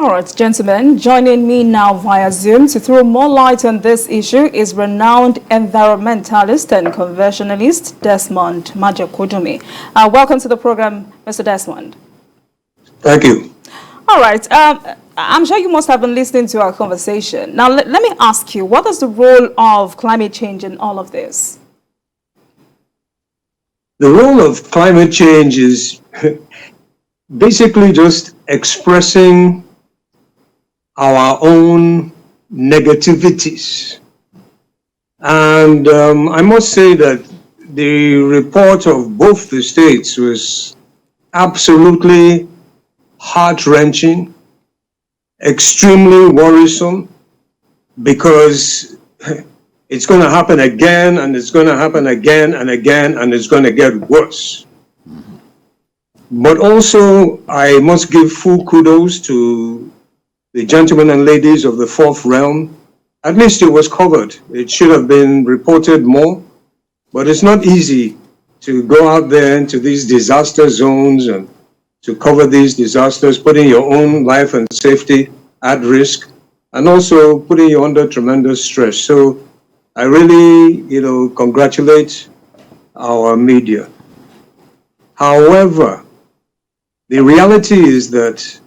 All right, gentlemen, joining me now via Zoom to throw more light on this issue is renowned environmentalist and conversionalist Desmond Majakudumi. Welcome to the program, Mr. Desmond. Thank you. All right, I'm sure you must have been listening to our conversation. Now, let me ask you, what is the role of climate change in all of this? The role of climate change is basically just expressing our own negativities. And I must say that the report of both the states was absolutely heart-wrenching, extremely worrisome, because it's going to happen again, and it's going to happen again and again, and it's going to get worse. But also, I must give full kudos to the gentlemen and ladies of the fourth realm. At least it was covered. It should have been reported more, but it's not easy to go out there into these disaster zones and to cover these disasters, putting your own life and safety at risk, and also putting you under tremendous stress. So I really, congratulate our media. However, the reality is that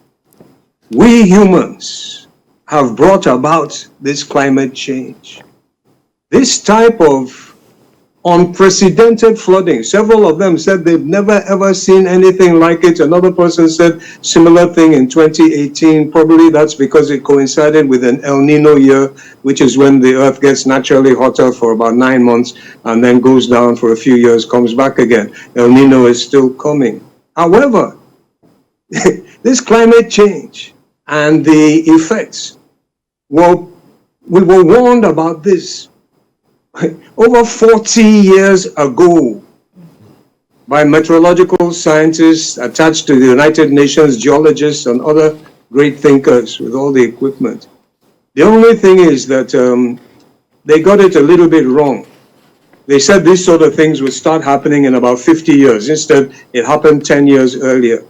we humans have brought about this climate change. This type of unprecedented flooding, several of them said they've never ever seen anything like it. Another person said similar thing in 2018. Probably that's because it coincided with an El Nino year, which is when the earth gets naturally hotter for about 9 months and then goes down for a few years, comes back again. El Nino is still coming. However, this climate change and the effects, well, we were warned about this over 40 years ago by meteorological scientists attached to the United Nations, geologists, and other great thinkers with all the equipment. The only thing is that they got it a little bit wrong. They said these sort of things would start happening in about 50 years. Instead, it happened 10 years earlier.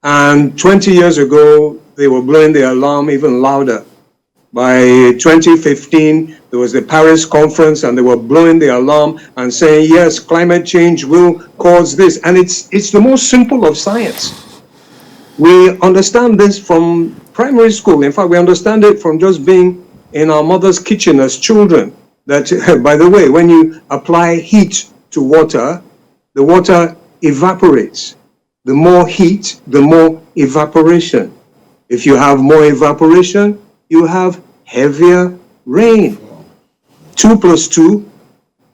And 20 years ago, they were blowing the alarm even louder. By 2015, there was the Paris conference, and they were blowing the alarm and saying, yes, climate change will cause this. And it's the most simple of science. We understand this from primary school. In fact, we understand it from just being in our mother's kitchen as children. That, by the way, when you apply heat to water, the water evaporates. The more heat, the more evaporation. If you have more evaporation, you have heavier rain. 2 + 2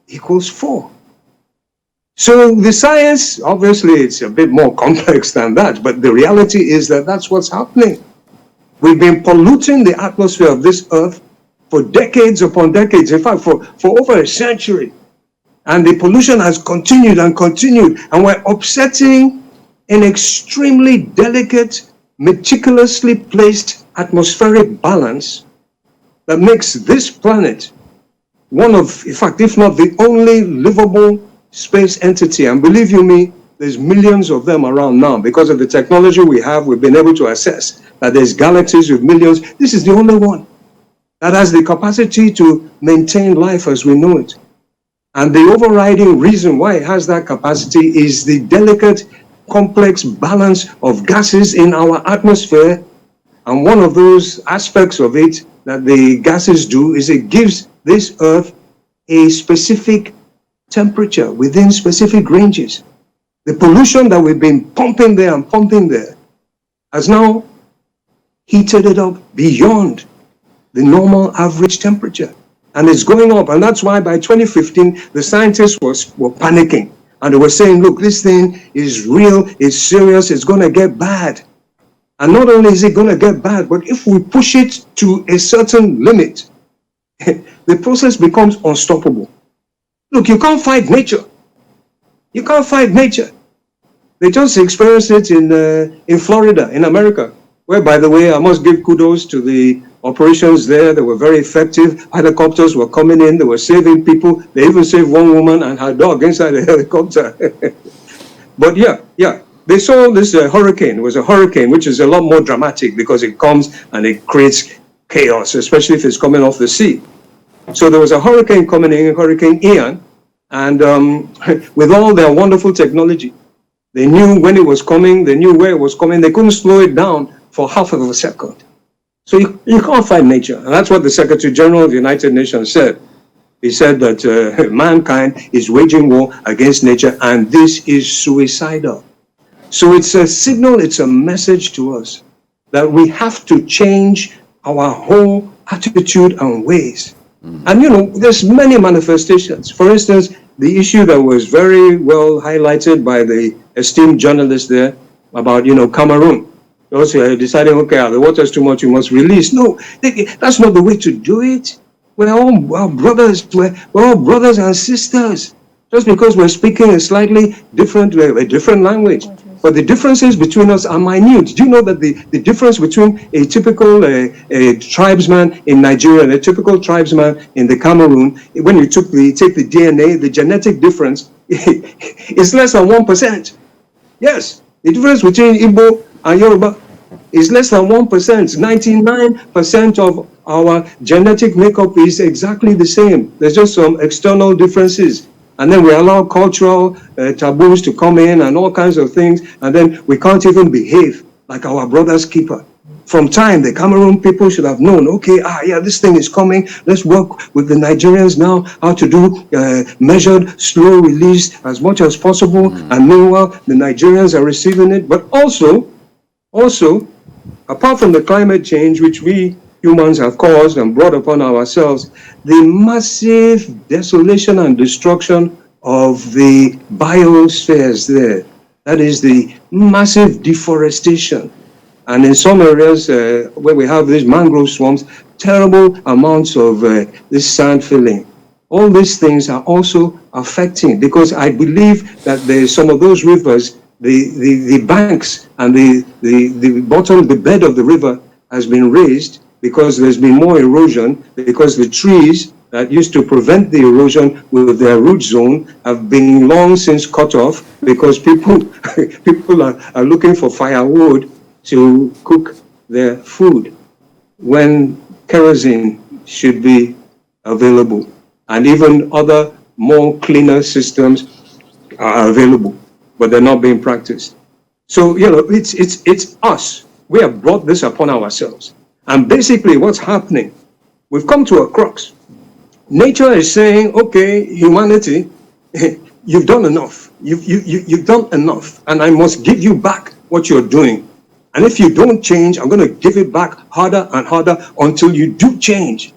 = 4. So the science, obviously, it's a bit more complex than that, but the reality is that that's what's happening. We've been polluting the atmosphere of this earth for decades upon decades, in fact, for over a century. And the pollution has continued and continued, and we're upsetting an extremely delicate, meticulously placed atmospheric balance that makes this planet one of, in fact, if not the only livable space entity. And believe you me, there's millions of them around now. Because of the technology we have, we've been able to assess that there's galaxies with millions. This is the only one that has the capacity to maintain life as we know it. And the overriding reason why it has that capacity is the delicate, complex balance of gases in our atmosphere. And one of those aspects of it that the gases do is it gives this earth a specific temperature within specific ranges. The pollution that we've been pumping there and pumping there has now heated it up beyond the normal average temperature. And it's going up. And that's why by 2015, the scientists were panicking. And they were saying, look, this thing is real, it's serious, it's going to get bad. And not only is it going to get bad, but if we push it to a certain limit, the process becomes unstoppable. Look, you can't fight nature. You can't fight nature. They just experienced it in Florida, in America, where, by the way, I must give kudos to the operations there. They were very effective. Helicopters were coming in. They were saving people. They even saved one woman and her dog inside the helicopter. But yeah. they saw this hurricane. It was a hurricane, which is a lot more dramatic because it comes and it creates chaos, especially if it's coming off the sea. So there was a hurricane coming in, Hurricane Ian, and with all their wonderful technology, they knew when it was coming, they knew where it was coming, they couldn't slow it down for half of a second. So you can't fight nature. And that's what the Secretary General of the United Nations said. He said that mankind is waging war against nature, and this is suicidal. So it's a signal, it's a message to us that we have to change our whole attitude and ways. And there's many manifestations. For instance, the issue that was very well highlighted by the esteemed journalist there about, Cameroon. Those deciding, okay, the water's too much, you must release. No, that's not the way to do it. We're all brothers. We're all brothers and sisters. Just because we're speaking a slightly different language. But the differences between us are minute. Do you know that the difference between a typical tribesman in Nigeria and a typical tribesman in the Cameroon, when you take the DNA, the genetic difference is less than 1%. Yes, the difference between Igbo and Yoruba is less than 1%. 99% of our genetic makeup is exactly the same. There's just some external differences. And then we allow cultural taboos to come in and all kinds of things. And then we can't even behave like our brother's keeper. From time, the Cameroon people should have known, okay, this thing is coming. Let's work with the Nigerians now, how to do measured, slow release as much as possible. And meanwhile, the Nigerians are receiving it. But also, apart from the climate change, which we humans have caused and brought upon ourselves, the massive desolation and destruction of the biospheres there. That is the massive deforestation. And in some areas where we have these mangrove swamps, terrible amounts of this sand filling. All these things are also affecting, because I believe that there's some of those rivers, the banks and the bottom, the bed of the river has been raised because there's been more erosion, because the trees that used to prevent the erosion with their root zone have been long since cut off, because people are looking for firewood to cook their food when kerosene should be available, and even other more cleaner systems are available, but they're not being practiced. So it's us. We have brought this upon ourselves. And basically what's happening, we've come to a crux. Nature is saying, okay, humanity, you've done enough. You've done enough, and I must give you back what you're doing. And if you don't change, I'm going to give it back harder and harder until you do change.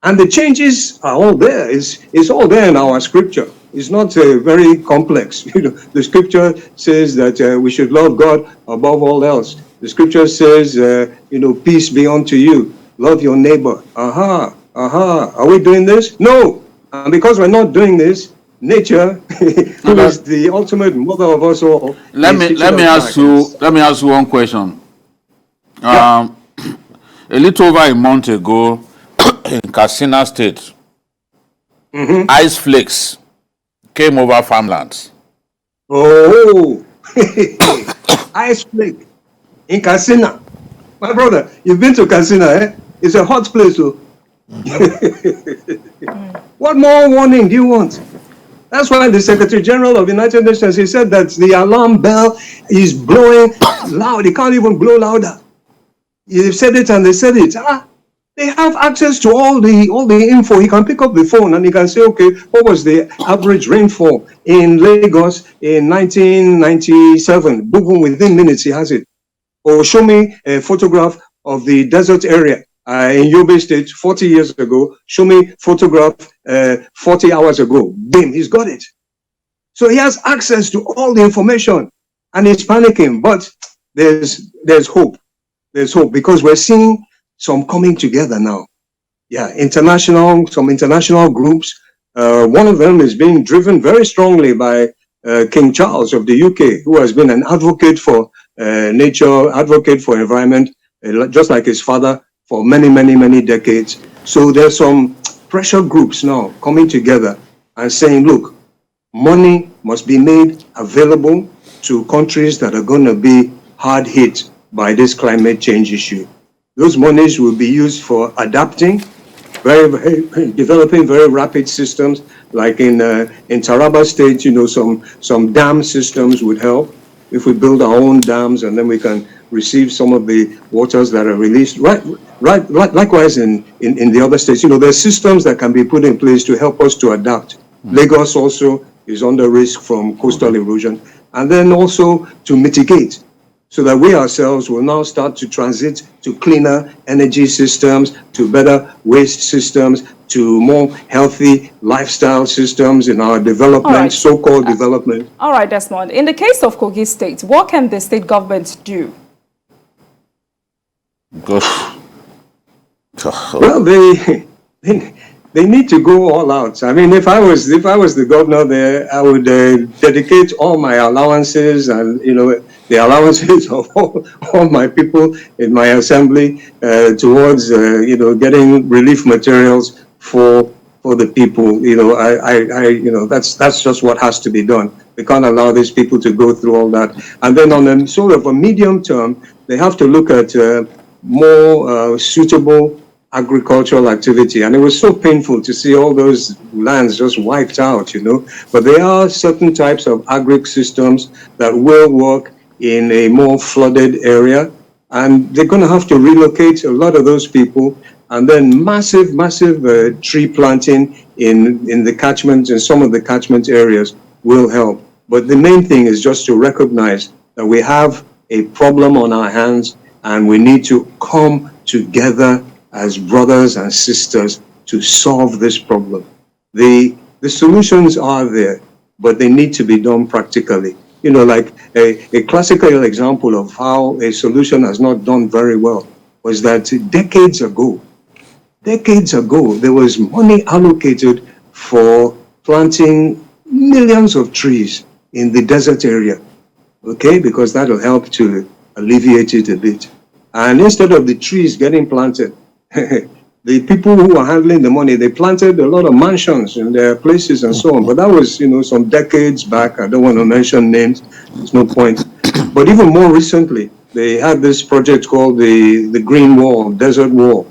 And the changes are all there. It's all there in our scripture. It's not very complex. The scripture says that we should love God above all else. The scripture says, peace be unto you. Love your neighbor. Are we doing this? No. And because we're not doing this, nature, who is the ultimate mother of us all. Let me ask you one question. A little over a month ago, in Katsina State, ice flakes came over farmlands. Oh, ice flake in Katsina. My brother, you've been to Katsina, eh? It's a hot place. So. What more warning do you want? That's why the Secretary General of the United Nations, he said that the alarm bell is blowing loud. It can't even blow louder. They've said it and they said it. They have access to all the info. He can pick up the phone and he can say, okay, what was the average rainfall in Lagos in 1997? Boom, within minutes he has it. Or show me a photograph of the desert area in Yobe State 40 years ago. Show me photograph 40 hours ago. Bam, he's got it. So he has access to all the information and he's panicking. But there's hope. There's hope because we're seeing some coming together now. Yeah, some international groups. One of them is being driven very strongly by King Charles of the UK, who has been an advocate for nature, advocate for environment, just like his father for many, many, many decades. So there's some pressure groups now coming together and saying, look, money must be made available to countries that are going to be hard hit by this climate change issue. Those monies will be used for adapting, developing very rapid systems, like in Taraba State, some dam systems would help. If we build our own dams, and then we can receive some of the waters that are released. Likewise in the other states, there's systems that can be put in place to help us to adapt. Lagos also is under risk from coastal erosion, and then also to mitigate, so that we ourselves will now start to transit to cleaner energy systems, to better waste systems, to more healthy lifestyle systems in our development, so-called development. All right, Desmond. In the case of Kogi State, what can the state government do? Well, they need to go all out. I mean, if I was the governor there, I would dedicate all my allowances and the allowances of all my people in my assembly towards getting relief materials for the people. That's just what has to be done. We can't allow these people to go through all that. And then on a sort of a medium term, they have to look at more suitable agricultural activity. And it was so painful to see all those lands just wiped out, But there are certain types of agric systems that will work in a more flooded area, and they're going to have to relocate a lot of those people, and then massive tree planting in the catchment, in some of the catchment areas will help. But the main thing is just to recognize that we have a problem on our hands, and we need to come together as brothers and sisters to solve this problem. The solutions are there, but they need to be done practically. Like a classical example of how a solution has not done very well was that decades ago, there was money allocated for planting millions of trees in the desert area, because that will help to alleviate it a bit. And instead of the trees getting planted, the people who were handling the money, they planted a lot of mansions in their places and so on. But that was, some decades back. I don't want to mention names. There's no point. But even more recently, they had this project called the Green Wall, Desert Wall,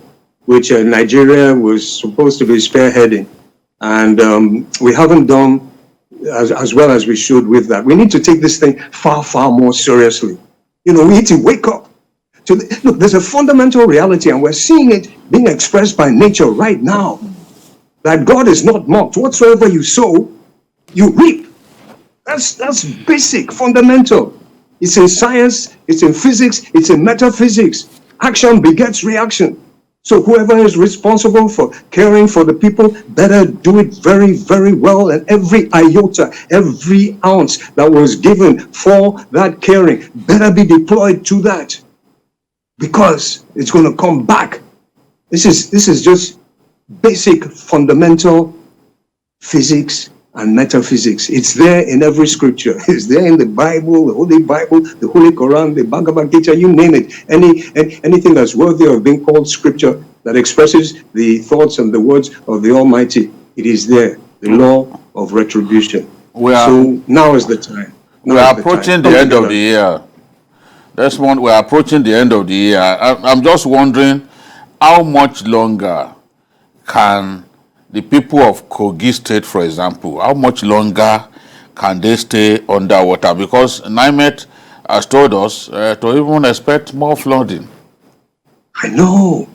which Nigeria was supposed to be spearheading. And we haven't done as well as we should with that. We need to take this thing far, far more seriously. We need to wake up. Look, there's a fundamental reality, and we're seeing it being expressed by nature right now, that God is not mocked. Whatsoever you sow, you reap. That's basic, fundamental. It's in science, it's in physics, it's in metaphysics. Action begets reaction. So whoever is responsible for caring for the people better do it very, very well. And every iota, every ounce that was given for that caring better be deployed to that, because it's going to come back. This is just basic, fundamental physics and metaphysics. It's there in every scripture. It's there in the Bible, the Holy Quran, the Bhagavad Gita, you name it. Anything that's worthy of being called scripture that expresses the thoughts and the words of the Almighty, it is there. The law of retribution. So now is the time. We are approaching the end of the year. Desmond, we're approaching the end of the year. I'm just wondering, how much longer can the people of Kogi State, for example, how much longer can they stay underwater? Because NIMET has told us to even expect more flooding. I know.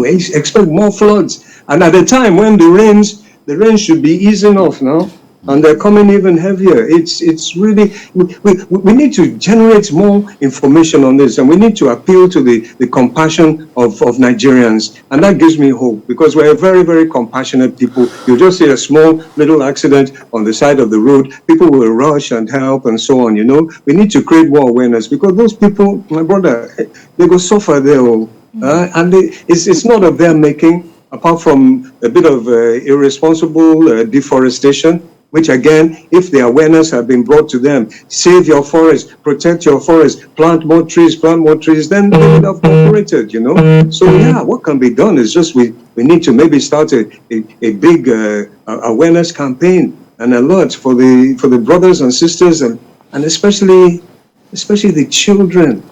Expect more floods. And at the time when the rains should be easing off now, and they're coming even heavier. It's really, we need to generate more information on this, and we need to appeal to the compassion of Nigerians. And that gives me hope, because we're very, very compassionate people. You just see a small little accident on the side of the road, people will rush and help and so on, We need to create more awareness, because those people, my brother, they go suffer there. And it's not of their making, apart from a bit of irresponsible deforestation, which again, if the awareness had been brought to them, save your forest, protect your forest, plant more trees, then they would have cooperated, So yeah, what can be done is just we need to maybe start a big awareness campaign and alert for the brothers and sisters and and especially the children.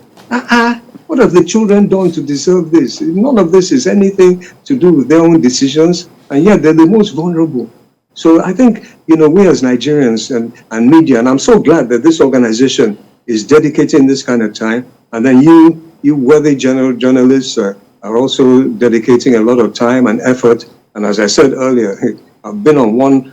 What have the children done to deserve this? None of this is anything to do with their own decisions, and yet they're the most vulnerable. So I think, we as Nigerians and media, and I'm so glad that this organization is dedicating this kind of time, and then you worthy journalists are also dedicating a lot of time and effort. And as I said earlier, I've been on one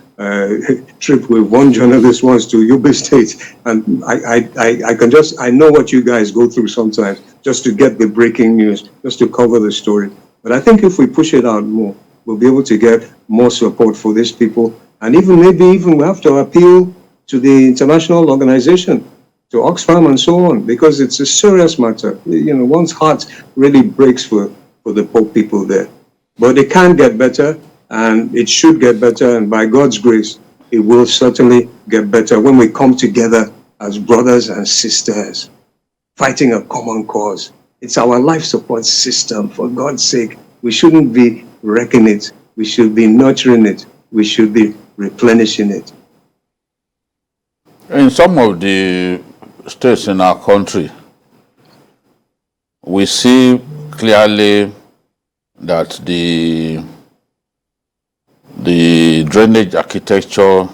trip with one journalist once to Yobe State, and I know what you guys go through sometimes just to get the breaking news, just to cover the story. But I think if we push it out more, we'll be able to get more support for these people, and maybe we have to appeal to the international organization, to Oxfam and so on, because it's a serious matter. One's heart really breaks for the poor people there. But it can get better, and it should get better, and by God's grace, it will certainly get better when we come together as brothers and sisters, fighting a common cause. It's our life support system, for God's sake. We shouldn't be wrecking it. We should be nurturing it. We should be replenishing it. In some of the states in our country, we see clearly that the drainage architecture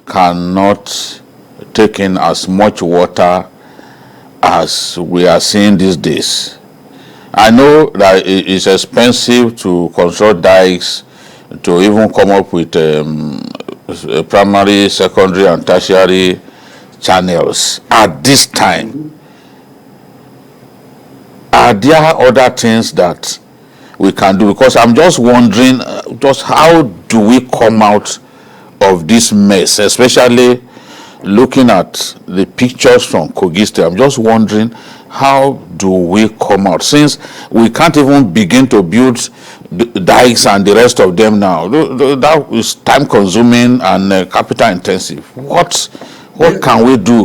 cannot take in as much water as we are seeing these days. I know that it is expensive to construct dikes, to even come up with primary, secondary, and tertiary channels at this time. Are there other things that we can do? Because I'm just wondering, just how do we come out of this mess, especially looking at the pictures from Kogi State. I'm just wondering, how do we come out, since we can't even begin to build the dikes and the rest of them now? That is time consuming and capital intensive. What can we do?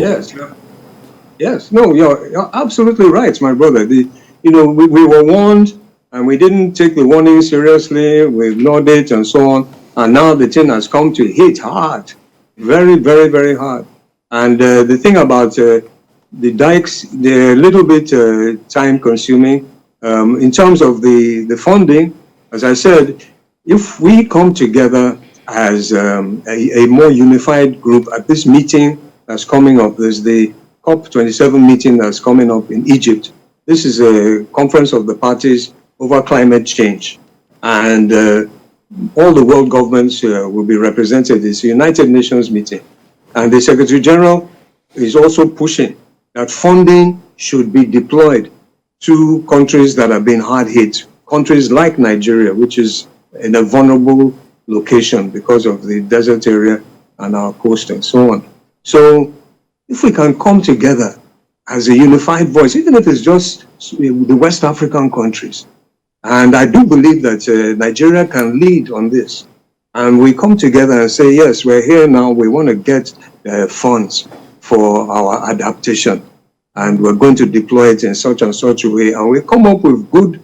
Yes, no, you're absolutely right, my brother. We were warned, and we didn't take the warning seriously. We ignored it and so on. And now the thing has come to hit hard, very, very, very hard. And the thing about the dikes, they're a little bit time consuming. In terms of the funding, as I said, if we come together as a more unified group at this meeting that's coming up, there's the COP27 meeting that's coming up in Egypt. This is a conference of the parties over climate change. And all the world governments will be represented. It's a United Nations meeting. And the Secretary General is also pushing that funding should be deployed to countries that have been hard hit, countries like Nigeria, which is in a vulnerable location because of the desert area and our coast and so on. So if we can come together as a unified voice, even if it's just the West African countries, and I do believe that Nigeria can lead on this, and we come together and say, yes, we're here now, we want to get funds for our adaptation, and we're going to deploy it in such and such a way, and we come up with good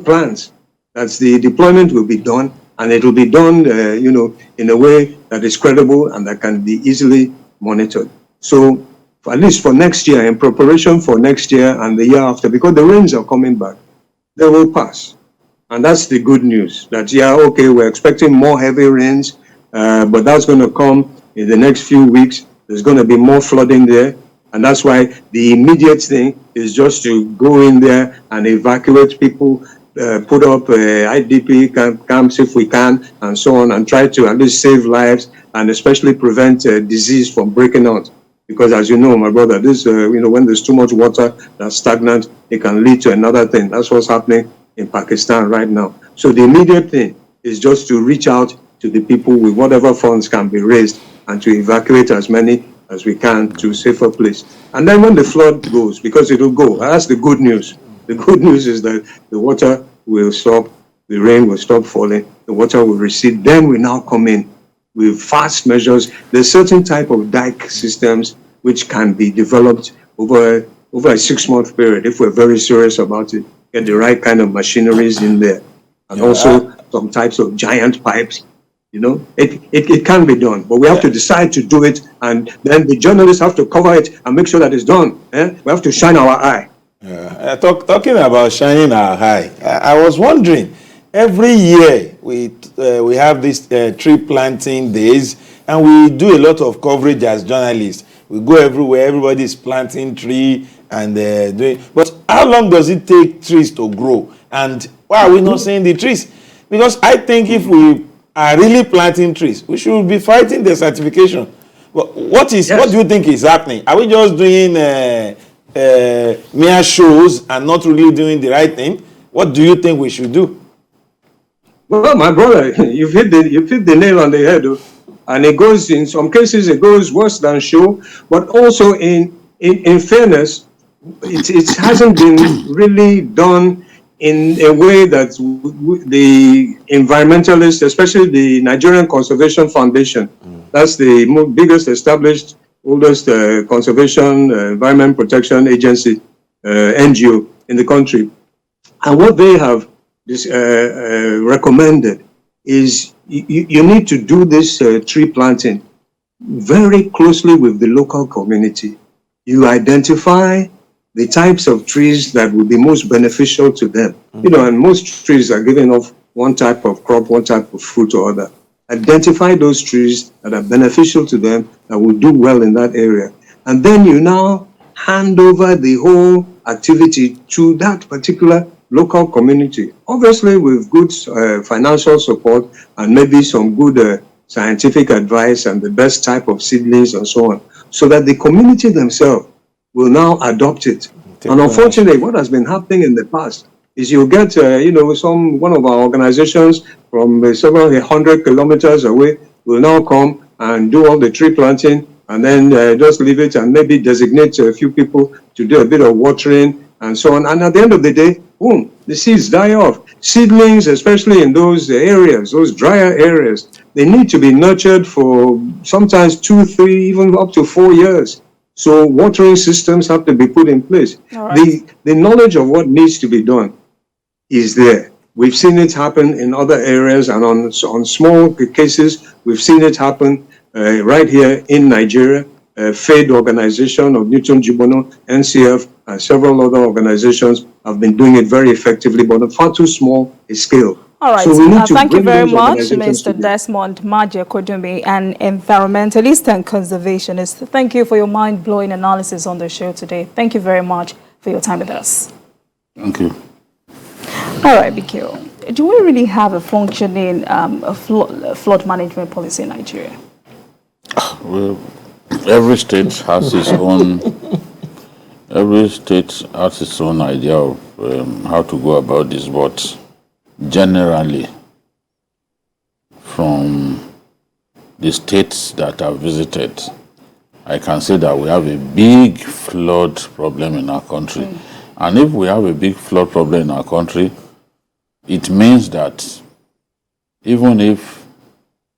plans. That's the deployment will be done, and it will be done, in a way that is credible and that can be easily monitored. So, at least for next year, in preparation for next year and the year after, because the rains are coming back, they will pass. And that's the good news, that, we're expecting more heavy rains, but that's going to come in the next few weeks. There's going to be more flooding there. And that's why the immediate thing is just to go in there and evacuate people, put up IDP camps if we can, and so on, and try to at least save lives and especially prevent disease from breaking out. Because as you know, my brother, this, when there's too much water that's stagnant, it can lead to another thing. That's what's happening in Pakistan right now. So the immediate thing is just to reach out to the people with whatever funds can be raised and to evacuate as many as we can to a safer place. And then when the flood goes, because it will go, that's the good news. The good news is that the water will stop, the rain will stop falling, the water will recede. Then we now come in with fast measures. There's certain type of dike systems which can be developed over a 6-month period if we're very serious about it. Get the right kind of machineries in there. And also some types of giant pipes, You know, it can be done, but we have to decide to do it, and then the journalists have to cover it and make sure that it's done. We have to shine our eye. Talking about shining our eye, I was wondering, every year we have these tree planting days, and we do a lot of coverage as journalists. We go everywhere, everybody is planting tree and doing. But how long does it take trees to grow? And why are we not seeing the trees? Because I think if we are really planting trees, we should be fighting the certification. But what do you think is happening? Are we just doing mere shows and not really doing the right thing? What do you think we should do? Well, my brother, you've hit the nail on the head, and it goes, in some cases it goes worse than show, but also in fairness, it hasn't been really done in a way that the environmentalists, especially the Nigerian Conservation Foundation, that's the biggest established, oldest conservation environment protection agency, NGO in the country. And what they have recommended is you need to do this tree planting very closely with the local community. You identify the types of trees that will be most beneficial to them. You know, and most trees are giving off one type of crop, one type of fruit or other. Identify those trees that are beneficial to them, that will do well in that area. And then you now hand over the whole activity to that particular local community, obviously with good financial support and maybe some good scientific advice and the best type of seedlings and so on, so that the community themselves will now adopt it. And unfortunately, what has been happening in the past is you get, one of our organizations from several hundred kilometers away will now come and do all the tree planting and then just leave it and maybe designate a few people to do a bit of watering and so on. And at the end of the day, boom, the seeds die off. Seedlings, especially in those areas, those drier areas, they need to be nurtured for sometimes 2, 3, even up to 4 years. So watering systems have to be put in place. Right. The knowledge of what needs to be done is there. We've seen it happen in other areas, and on small cases, we've seen it happen right here in Nigeria. FAID organization of Newton Jibono, NCF, and several other organizations have been doing it very effectively, but on far too small a scale. All right, so thank you very much, Mr. Desmond Maje-Kodunmi, an environmentalist and conservationist. Thank you for your mind-blowing analysis on the show today. Thank you very much for your time with us. Thank you. All right, Bikio, do we really have a functioning flood management policy in Nigeria? Well, every state has its own. Every state has its own idea of how to go about this, but generally, from the states that I've visited, I can say that we have a big flood problem in our country. And if we have a big flood problem in our country, it means that even if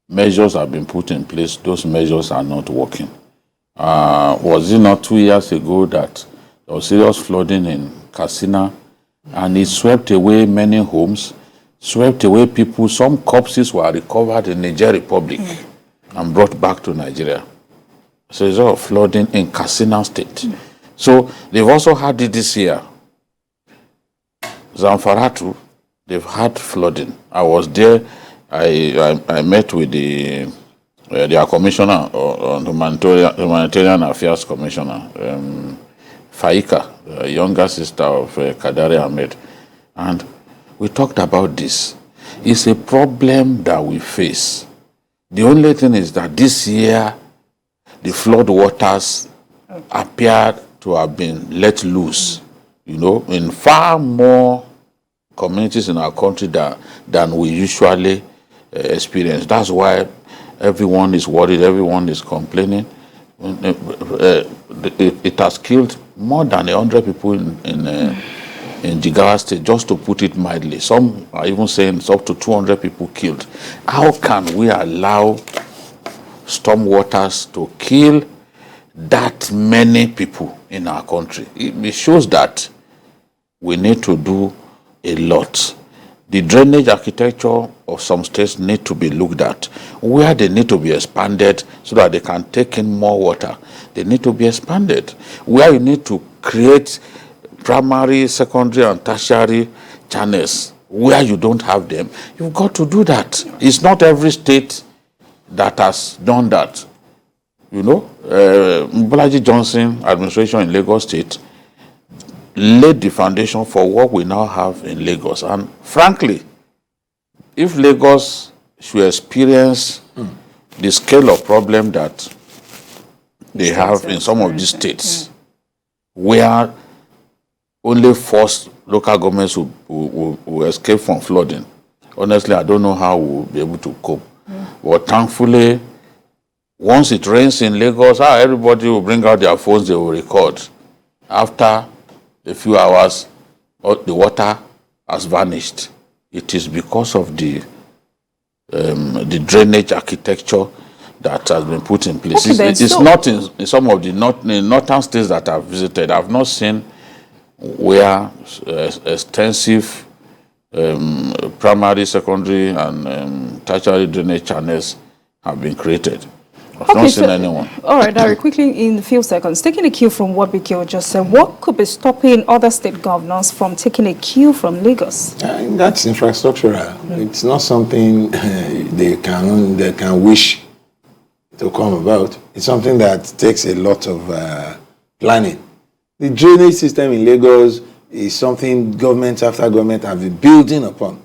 measures have been put in place, those measures are not working. Was it not 2 years ago that there was serious flooding in Katsina, and it swept away many homes, swept away people? Some corpses were recovered in Niger Republic and brought back to Nigeria. So it's all flooding in Katsina State. So they've also had it this year. Zamfaratu, they've had flooding. I was there. I met with their commissioner on humanitarian affairs commissioner, Faika, the younger sister of Kadari Ahmed, and we talked about this. It's a problem that we face. The only thing is that this year the flood waters appeared to have been let loose, in far more communities in our country than we usually experience. That's why everyone is worried, everyone is complaining. It has killed more than 100 people in Jigawa State, just to put it mildly. Some are even saying it's up to 200 people killed. How can we allow storm waters to kill that many people in our country? It shows that we need to do a lot. The drainage architecture of some states need to be looked at. Where they need to be expanded so that they can take in more water, they need to be expanded. Where you need to create primary, secondary, and tertiary channels, where you don't have them, you've got to do that. It's not every state that has done that. You know, Bolaji Johnson administration in Lagos State laid the foundation for what we now have in Lagos. And frankly, if Lagos should experience the scale of problem that they have in some of these states, where only forced local governments will escape from flooding, honestly, I don't know how we'll be able to cope. But thankfully, once it rains in Lagos, everybody will bring out their phones, they will record. After a few hours, the water has vanished. It is because of the drainage architecture that has been put in place. Okay, it's not in some of the northern states that I've visited. I've not seen where extensive primary, secondary, and tertiary drainage channels have been created. I've not seen anyone. All right, Dari, quickly in a few seconds, taking a cue from what Bikio just said, what could be stopping other state governors from taking a cue from Lagos? That's infrastructural. It's not something they can wish to come about. It's something that takes a lot of planning. The drainage system in Lagos is something government after government have been building upon.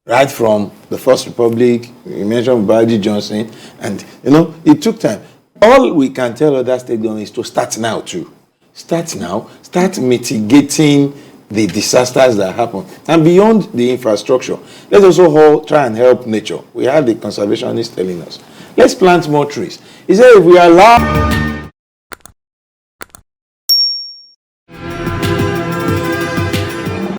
Right from the First Republic, you mentioned Bolaji Johnson, and it took time. All we can tell other state governments is to start now too. Start now, start mitigating the disasters that happen. And beyond the infrastructure, let's also try and help nature. We have the conservationists telling us, let's plant more trees. He said if we allow